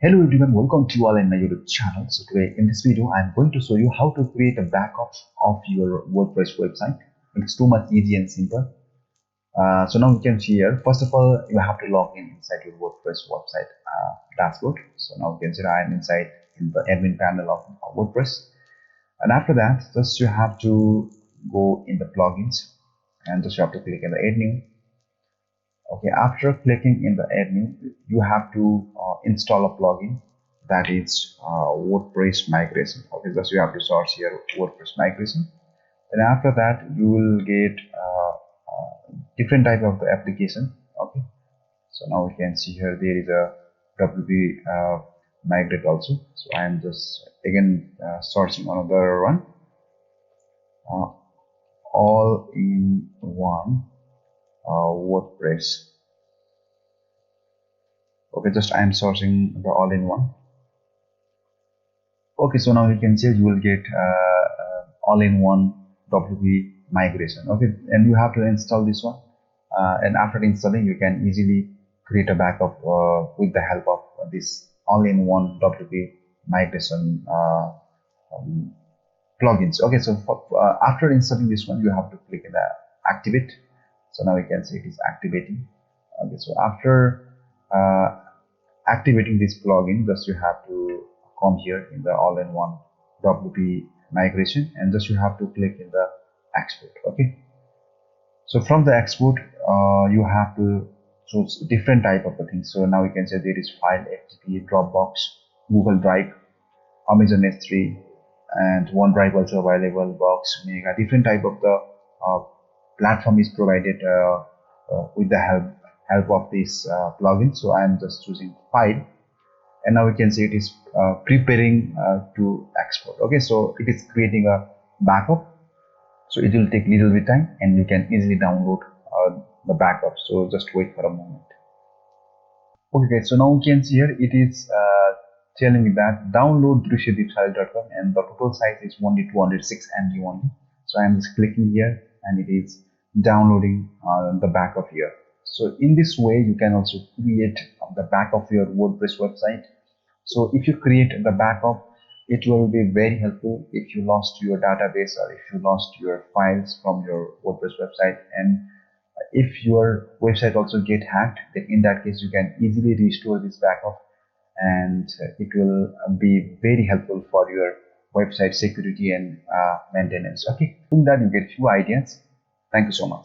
Hello everyone, welcome to you all in my YouTube channel. So today in this video I'm going to show you how to create a backup of your WordPress website. It's too much easy and simple. So now you can see here, first of all you have to log in inside your WordPress website dashboard. So now you can see I'm inside in the admin panel of WordPress, and after that just you have to go in the plugins and just you have to click in the add new. Okay, after clicking in the add new, you have to install a plugin that is WordPress migration. Okay, just you have to search here WordPress migration, and after that you will get different type of the application. Okay, so now we can see here there is a 𝗵𝗵𝗍 migrate also. So I am just again searching another one, all in one WordPress. Okay, just I am searching the all-in-one. Okay, so now you can see you will get all-in-one 𝗵𝗵𝗍 migration. Okay, and you have to install this one, and after installing you can easily create a backup with the help of this all-in-one 𝗵𝗵𝗍 migration plugins. Okay, so after installing this one you have to click in the activate. So now you can see it is activating. Okay, so after activating this plugin, just you have to come here in the all-in-one 𝗵𝗵𝗍 migration, and just you have to click in the export. Okay, so from the export you have to choose different type of the things. So now you can say there is file, FTP, Dropbox, Google Drive, Amazon S3, and OneDrive also available, Box, Mega. Different type of the platform is provided with the help of this plugin. So I am just choosing file, and now we can see it is preparing to export. Okay, so it is creating a backup, so it will take little bit time and you can easily download the backup. So just wait for a moment. Okay, so now you can see here it is telling me that download 𝗧𝘂𝗵𝗍𝗶, and the total size is only 206 MB only. So I am just clicking here and it is downloading the backup here. So in this way you can also create the backup of your WordPress website. So if you create the backup, it will be very helpful if you lost your database or if you lost your files from your WordPress website, and if your website also get hacked, then in that case you can easily restore this backup, and it will be very helpful for your website security and maintenance. Okay, from that you get few ideas. Thank you so much.